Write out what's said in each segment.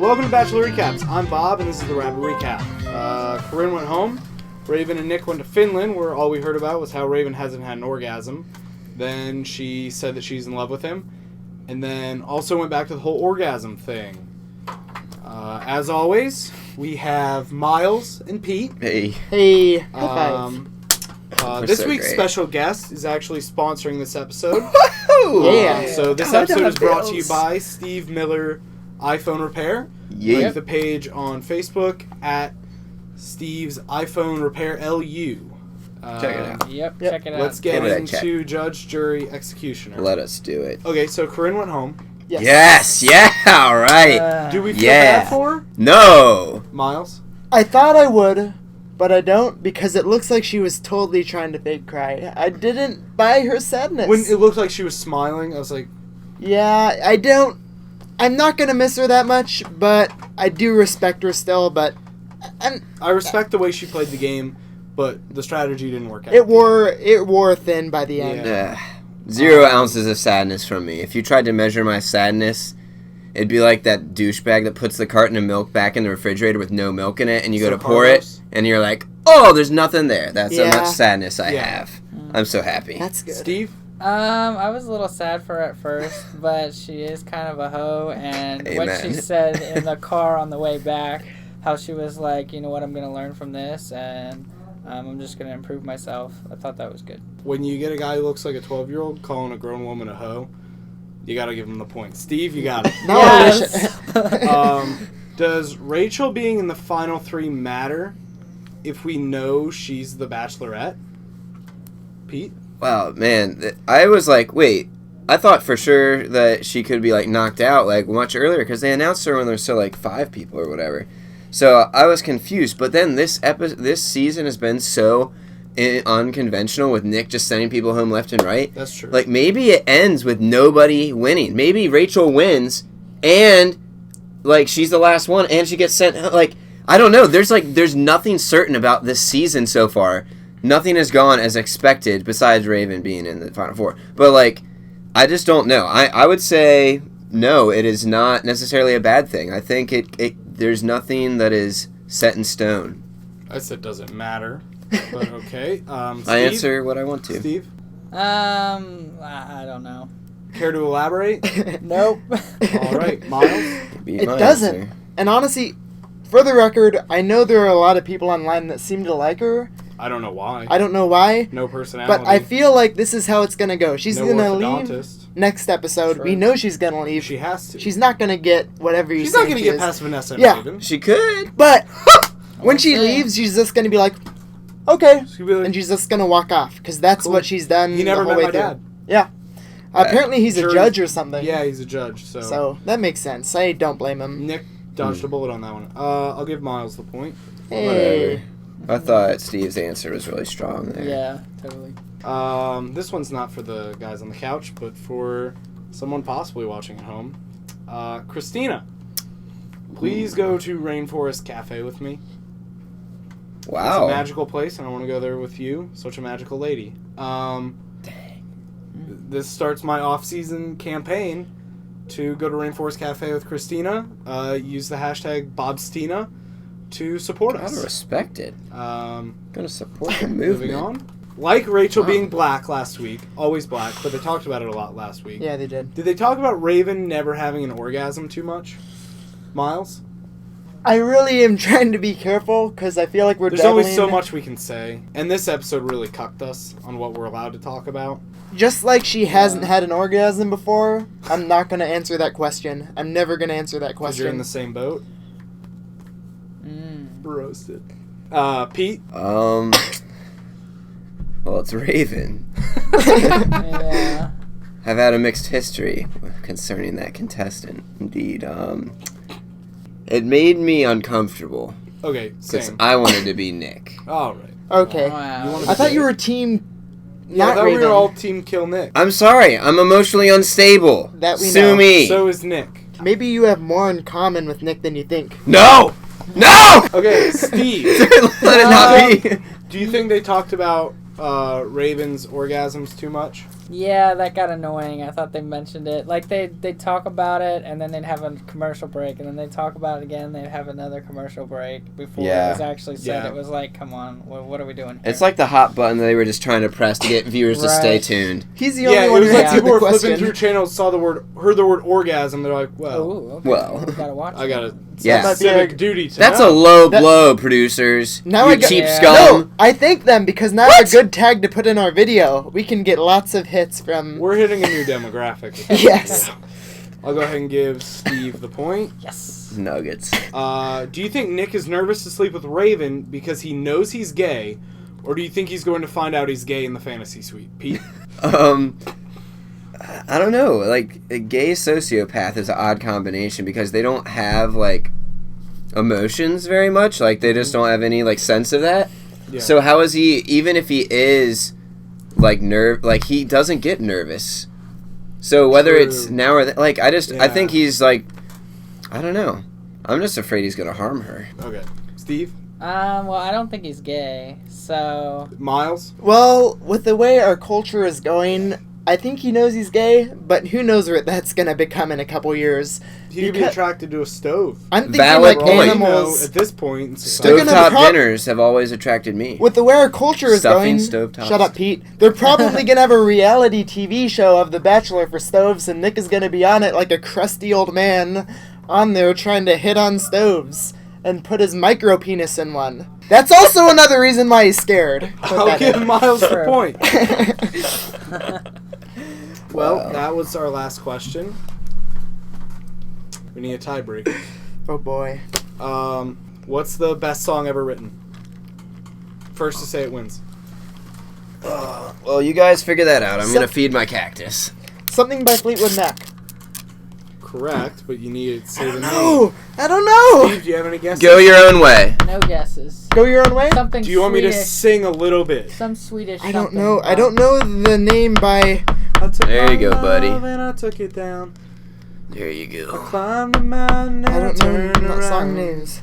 welcome to Bachelor Recaps. I'm Bob, and this is the Rabbit Recap. Corinne went home. Raven and Nick went to Finland, where all we heard about was how Raven hasn't had an orgasm. Then she said that she's in love with him. And then also went back to the whole orgasm thing. As always, we have Myles and Pete. Hey. Hey. High five. This week's special guest is actually sponsoring this episode. Yeah. So this episode is brought to you by Steve Miller iPhone Repair. Yeah. Like the page on Facebook at Steve's iPhone Repair LU. Check it out. Yep, check it out. Let's get Give it a into check. Judge, Jury, Executioner. Let us do it. Okay, so Corinne went home. Yes. Yeah. All right. Do we feel bad for her? No. Myles? I thought I would, but I don't because it looks like she was totally trying to fake cry. I didn't buy her sadness. When it looked like she was smiling, I was like... Yeah, I don't... I'm not going to miss her that much, but I do respect her still, but... I respect the way she played the game, but the strategy didn't work out. It wore thin by the end. Yeah. 0 ounces of sadness from me. If you tried to measure my sadness, it'd be like that douchebag that puts the carton of milk back in the refrigerator with no milk in it, and you go to pour it, and you're like, oh, there's nothing there. That's how much sadness I have. I'm so happy. That's good. Steve? I was a little sad for her at first, but she is kind of a hoe, and Amen. what she said in the car on the way back, how she was like, you know what, I'm going to learn from this, and I'm just going to improve myself. I thought that was good. When you get a guy who looks like a 12-year-old calling a grown woman a hoe, you got to give him the point. Steve, you got it. No, Yes. Does Rachel being in the final 3 matter if we know she's the Bachelorette? Pete? Wow, man. I was like, wait. I thought for sure that she could be, like, knocked out, like, much earlier, because they announced her when there was still, like, 5 people or whatever. So I was confused. But then this season has been so unconventional with Nick just sending people home left and right. That's true. Like, maybe it ends with nobody winning. Maybe Rachel wins, and, like, she's the last one, and she gets sent, like, I don't know. There's nothing certain about this season so far. Nothing has gone as expected besides Raven being in the Final Four. But, like, I just don't know. I would say, no, it is not necessarily a bad thing. I think there's nothing that is set in stone. I said doesn't matter, but okay. Steve? I answer what I want to. Steve? I don't know. Care to elaborate? Nope. All right, Myles? It doesn't. Answer. And honestly, for the record, I know there are a lot of people online that seem to like her. I don't know why. I don't know why. No personality. But I feel like this is how it's going to go. She's no going to leave orthodontist. next episode. That's right. We know she's going to leave. She has to. She's not going to get whatever you She's say not going to she get is. past Vanessa and Yeah. Raven. She could. But when she leaves, she's just going to be like, okay. She's gonna be like, And she's just going to walk off. Because that's Cool. what she's done He never the whole met way my through. dad. Yeah. Apparently he's a Jury- judge or something. Yeah, he's a judge. So that makes sense. I don't blame him. Nick dodged a bullet on that one. I'll give Myles the point. Hey. I thought Steve's answer was really strong there. Yeah, totally. This one's not for the guys on the couch, but for someone possibly watching at home. Christina, please go to Rainforest Cafe with me. Wow. It's a magical place, and I want to go there with you. Such a magical lady. This starts my off-season campaign to go to Rainforest Cafe with Christina. Use the hashtag BobStina to support Gotta us. respect it. Gonna support the Moving movement. on. Like Rachel being black last week, always black, but they talked about it a lot last week. Yeah, they did. Did they talk about Raven never having an orgasm too much? Myles? I really am trying to be careful because I feel like we're There's only dabbling- so much we can say, and this episode really cucked us on what we're allowed to talk about. Just like she hasn't had an orgasm before, I'm not going to answer that question. I'm never going to answer that Because you're in question. the same boat. Roasted. Pete? Well, it's Raven. Yeah. I've had a mixed history concerning that contestant. Indeed. It made me uncomfortable Okay, because same. I wanted to be Nick. All right. Okay. Wow. You wanna I thought be you Nick? were team Yeah, I not thought Raven. we were all team kill Nick. I'm sorry. I'm emotionally unstable. That we Sue know. me. So is Nick. Maybe you have more in common with Nick than you think. No! No! Okay, Steve. Let it not be. Do you think they talked about Raven's orgasms too much? Yeah, that got annoying. I thought they mentioned it. Like, they'd talk about it, and then they'd have a commercial break, and then they'd talk about it again, they'd have another commercial break before it was actually said. Yeah. It was like, come on, what are we doing here? It's like the hot button they were just trying to press to get viewers to stay Right. tuned. He's the Yeah, only it one was who like answered people the were flipping question. through channels, heard the word orgasm. They're like, well, Ooh, okay. Well. We gotta watch I it. got a Yeah. That might be civic a- duty to That's know. a low That- blow, producers. Now you I got- cheap Yeah. scum. No, I thank them because now a good tag to put in our video. We can get lots of hits from. We're hitting a new demographic. Yes. I'll go ahead and give Steve the point. Yes. Nuggets. Do you think Nick is nervous to sleep with Raven because he knows he's gay, or do you think he's going to find out he's gay in the fantasy suite? Pete? I don't know. Like, a gay sociopath is an odd combination because they don't have, like, emotions very much. Like, they just don't have any, like, sense of that. Yeah. So how is he, even if he is, like, he doesn't get nervous. So whether True. it's now or like, I Yeah. think he's, like, I don't know. I'm just afraid he's going to harm her. Okay. Steve? Well, I don't think he's gay, so... Miles? Well, with the way our culture is going, I think he knows he's gay, but who knows what that's gonna become in a couple years. He could be Because- attracted to a stove. I'm thinking Valid like point. You know, animals. at this point in society. They're gonna Stovetop be dinners have always attracted me. With the way our culture is Stuffing going, stovetops. shut up, Pete. They're probably gonna have a reality TV show of The Bachelor for stoves, and Nick is gonna be on it like a crusty old man on there trying to hit on stoves and put his micro penis in one. That's also another reason why he's scared. Put I'll that give in. Miles the True. point. Well, Wow. that was our last question. We need a tiebreaker. Oh boy. What's the best song ever written? First to say it wins. Well, you guys figure that out. I'm So- going to feed my cactus. Something by Fleetwood Mac. Correct, but you need to say the name. No, I don't know. Steve, do you have any guesses? Go your own way. No guesses. Go your own way. Something Do you want me to Swedish. sing a little bit? Some Swedish I don't something. know. I don't know the name by. I took There you my go, buddy. love and I took it down. There you go. Climbed a mountain and I don't know turned not song around. names.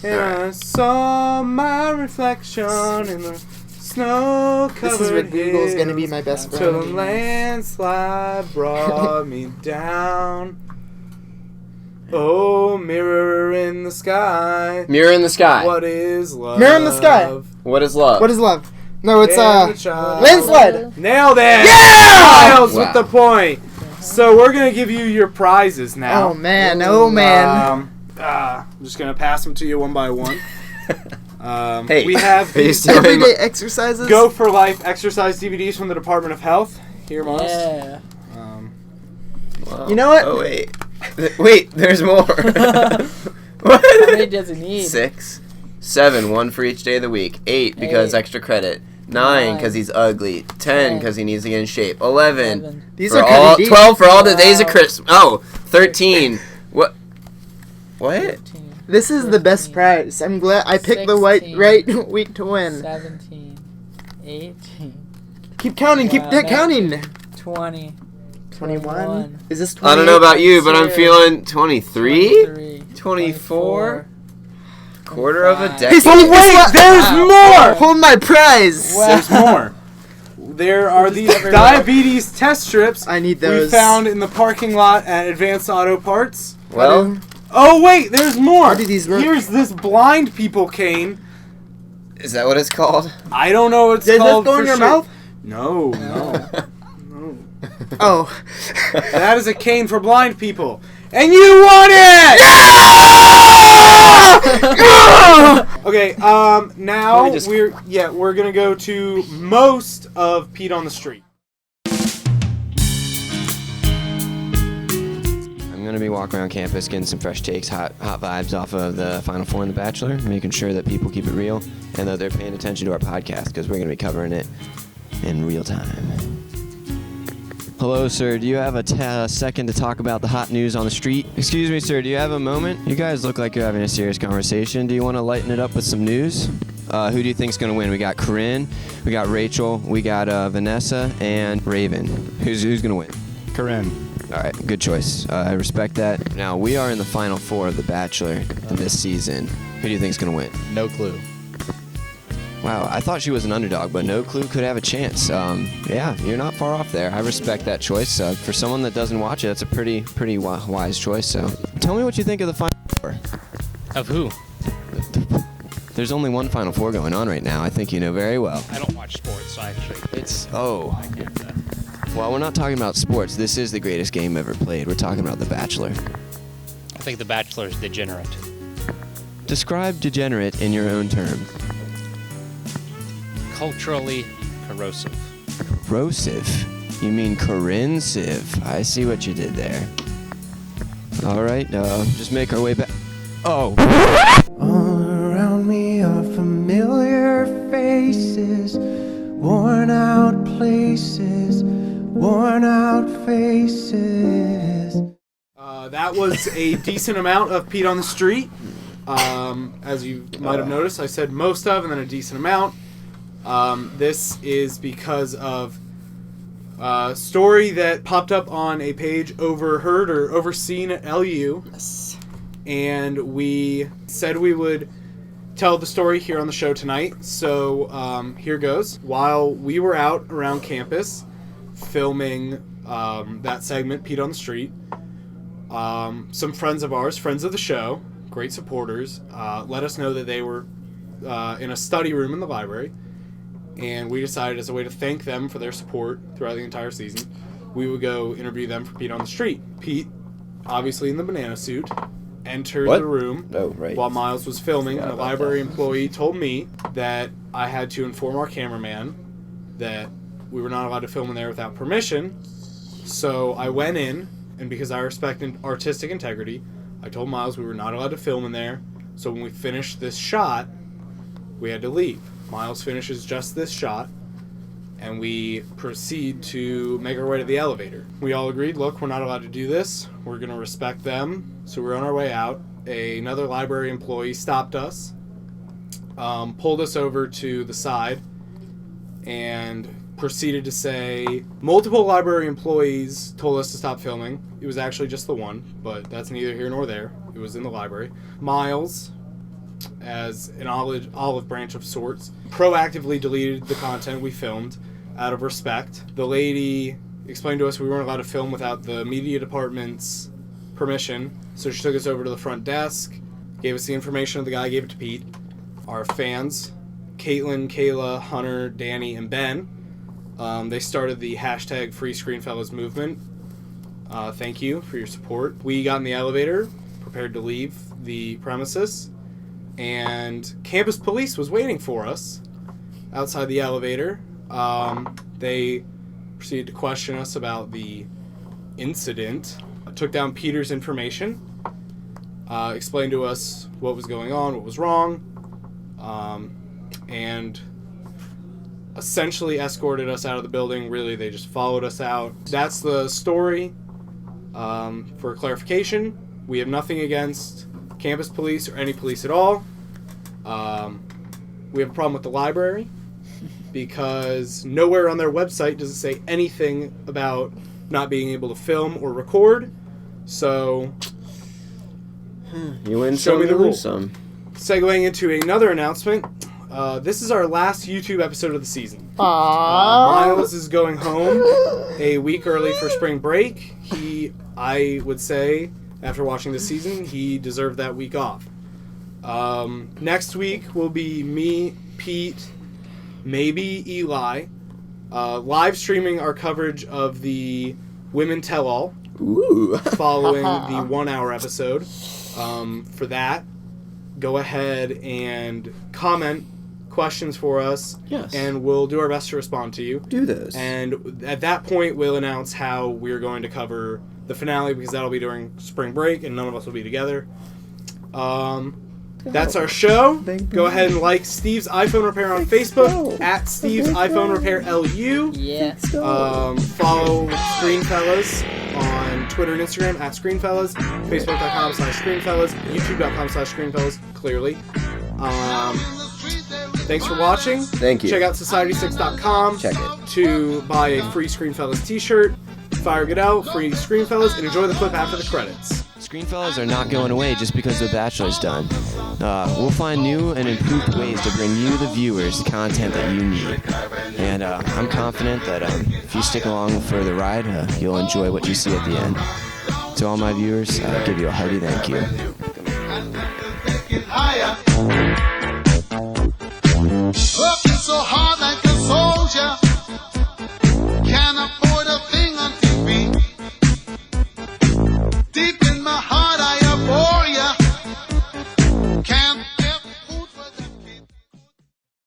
And I saw my reflection in the snow-covered This is where Google's hills gonna be my best till a friend. landslide brought me down. Oh, mirror in the sky. Mirror in the sky. What is love? Mirror in the sky. What is love? What is love? No, it's And a child. Landslide. Nailed it! Yeah! Miles with Wow. the point. So we're gonna give you your prizes now. Oh man, oh man. I'm just gonna pass them to you one by one. Hey, we have are you these still- Everyday exercises. Go for Life exercise DVDs from the Department of Health. Here, Miles. Yeah. Wow. You know what? Oh, wait. Wait, there's more. How many What? does he need? 6. 7, 1 for each day of the week. 8 because 8. extra credit. 9 because he's ugly. 10 because he needs to get in shape. 11 7. These for are all. kinda deep. 12 for all the days of Wow. Christmas. Oh, 13. What? What? 15. This is the best 15, prize. I'm glad I picked the right 16, week to win. 17. 18. Keep counting. Keep Wow, that man. counting. 20. 21. Is this 20? I don't know about you, but I'm 22, feeling 23? 23. 24? Quarter of a 25. decade. Oh wait, there's Wow. more. Hold my prize. Wow. There's more. There are Just these everywhere. diabetes test strips I need we those. found in the parking lot at Advanced Auto Parts. Well, Oh wait, there's more. How do these work? Here's this blind people cane. is that what it's called? I don't know what it's Does called. this go for in your sure. mouth? No, no, no. Oh. That is a cane for blind people, and you won it. Okay. Now Let me just- we're gonna go to most of Pete on the Street. I'm going to be walking around campus getting some fresh takes, hot vibes off of the Final Four and The Bachelor, making sure that people keep it real and that they're paying attention to our podcast because we're going to be covering it in real time. Hello, sir. Do you have a second to talk about the hot news on the street? Excuse me, sir. Do you have a moment? You guys look like you're having a serious conversation. Do you want to lighten it up with some news? Who do you think's going to win? We got Corinne, we got Rachel, we got Vanessa, and Raven. Who's going to win? Corinne. All right, good choice. I respect that. Now, we are in the Final Four of The Bachelor in this season. Who do you think's going to win? No clue. Wow, I thought she was an underdog, but no clue could have a chance. Yeah, you're not far off there. I respect that choice. For someone that doesn't watch it, that's a pretty wise choice. So, tell me what you think of the Final Four. Of who? There's only one Final Four going on right now. I think you know very well. I don't watch sports, so actually. I get that. Well, we're not talking about sports. This is the greatest game ever played. We're talking about The Bachelor. I think The Bachelor is degenerate. Describe degenerate in your own terms. Culturally corrosive. Corrosive? You mean Corinne-sive. I see what you did there. All right, just make our way back. Oh. All around me are familiar faces, worn out places, worn out faces. That was a decent amount of Pete on the Street. As you might have noticed, I said most of and then a decent amount. This is because of a story that popped up on a page overheard or overseen at LU. Yes. And we said we would tell the story here on the show tonight. So here goes. While we were out around campus filming that segment, Pete on the Street, some friends of ours, friends of the show, great supporters, let us know that they were in a study room in the library. And we decided, as a way to thank them for their support throughout the entire season, we would go interview them for Pete on the Street. Pete, obviously in the banana suit, entered the room while Myles was filming, and a library employee told me that I had to inform our cameraman that we were not allowed to film in there without permission. So I went in, and because I respect artistic integrity, I told Myles we were not allowed to film in there. So when we finished this shot, we had to leave. Myles finishes just this shot, and we proceed to make our way to the elevator. We all agreed, look, we're not allowed to do this. We're going to respect them. So we're on our way out. Another library employee stopped us, pulled us over to the side, and proceeded to say multiple library employees told us to stop filming. It was actually just the one, but that's neither here nor there. It was in the library. Myles, as an olive branch of sorts, proactively deleted the content we filmed out of respect. The lady explained to us we weren't allowed to film without the media department's permission, so she took us over to the front desk, gave us the information of the guy, gave it to Pete. Our fans, Caitlin, Kayla, Hunter, Danny, and Ben, they started the hashtag Free ScreenFellas movement. Thank you for your support. We got in the elevator, prepared to leave the premises, and campus police was waiting for us outside the elevator. They proceeded to question us about the incident, took down Peter's information, explained to us what was going on, what was wrong, and essentially escorted us out of the building. Really, they just followed us out. That's the story. For clarification, we have nothing against campus police or any police at all. We have a problem with the library because nowhere on their website does it say anything about not being able to film or record. So you win show some, me the you lose rules. some. Segueing into another announcement, this is our last YouTube episode of the season. Aww. Myles is going home a week early for spring break. I would say, after watching this season, he deserved that week off. Next week will be me, Pete, maybe Eli, live streaming our coverage of the Women Tell All. Ooh. Following the 1 hour episode. For that, go ahead and comment questions for us. Yes. And we'll do our best to respond to you. Do those. And at that point, we'll announce how we're going to cover the finale, because that'll be during spring break and none of us will be together. That's our show. Go ahead and like Steve's iPhone Repair on Facebook at Steve's iPhone Repair LU. Yes. Follow ScreenFellas on Twitter and Instagram at ScreenFellas, Facebook.com/ScreenFellas, YouTube.com/ScreenFellas, clearly. Thanks for watching. Thank you. Check out Society6.com. Check it. To buy a free ScreenFellas t-shirt. Fire good out, free ScreenFellas, and enjoy the clip after the credits. ScreenFellas are not going away just because The Bachelor's done. We'll find new and improved ways to bring you, the viewers, content that you need. And I'm confident that if you stick along for the ride, you'll enjoy what you see at the end. To all my viewers, I give you a hearty thank you.